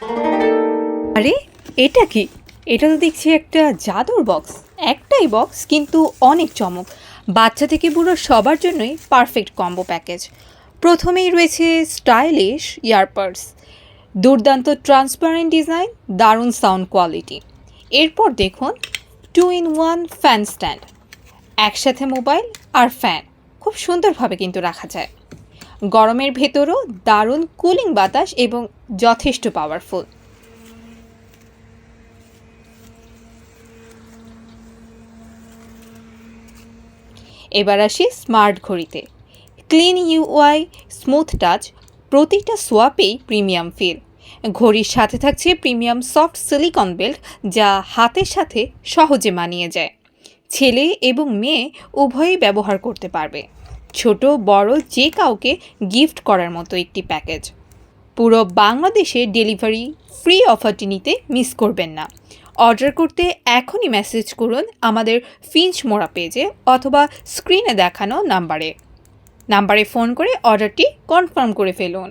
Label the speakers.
Speaker 1: আরে এটা কি? এটা তো দেখছি একটা জাদুর বক্স। একটাই বক্স কিন্তু অনেক চমক। বাচ্চা থেকে বুড়ো সবার জন্যই পারফেক্ট কম্বো প্যাকেজ। প্রথমেই রয়েছে স্টাইলিশ ইয়ারপাডস, দুর্দান্ত ট্রান্সপারেন্ট ডিজাইন, দারুণ সাউন্ড কোয়ালিটি। এরপর দেখুন 2-in-1 ফ্যান স্ট্যান্ড, একসাথে মোবাইল আর ফ্যান খুব সুন্দরভাবে কিন্তু রাখা যায়। গরমের ভেতরও দারুণ কুলিং বাতাস এবং যথেষ্ট পাওয়ারফুল। এবার আসি স্মার্ট ঘড়িতে। ক্লিন ইউআই, স্মুথ টাচ, প্রতিটা সোয়াপেই প্রিমিয়াম ফিল। ঘড়ির সাথে থাকছে প্রিমিয়াম সফট সিলিকন বেল্ট, যা হাতের সাথে সহজে মানিয়ে যায়। ছেলে এবং মেয়ে উভয়ই ব্যবহার করতে পারবে। ছোট বড় যে কাউকে গিফট করার মতো একটি প্যাকেজ। পুরো বাংলাদেশে ডেলিভারি ফ্রি অফারটি নিতে মিস করবেন না। অর্ডার করতে এখনই মেসেজ করুন আমাদের ফিঞ্চ মোড়া পেজে অথবা স্ক্রিনে দেখানো নাম্বারে ফোন করে অর্ডারটি কনফার্ম করে ফেলুন।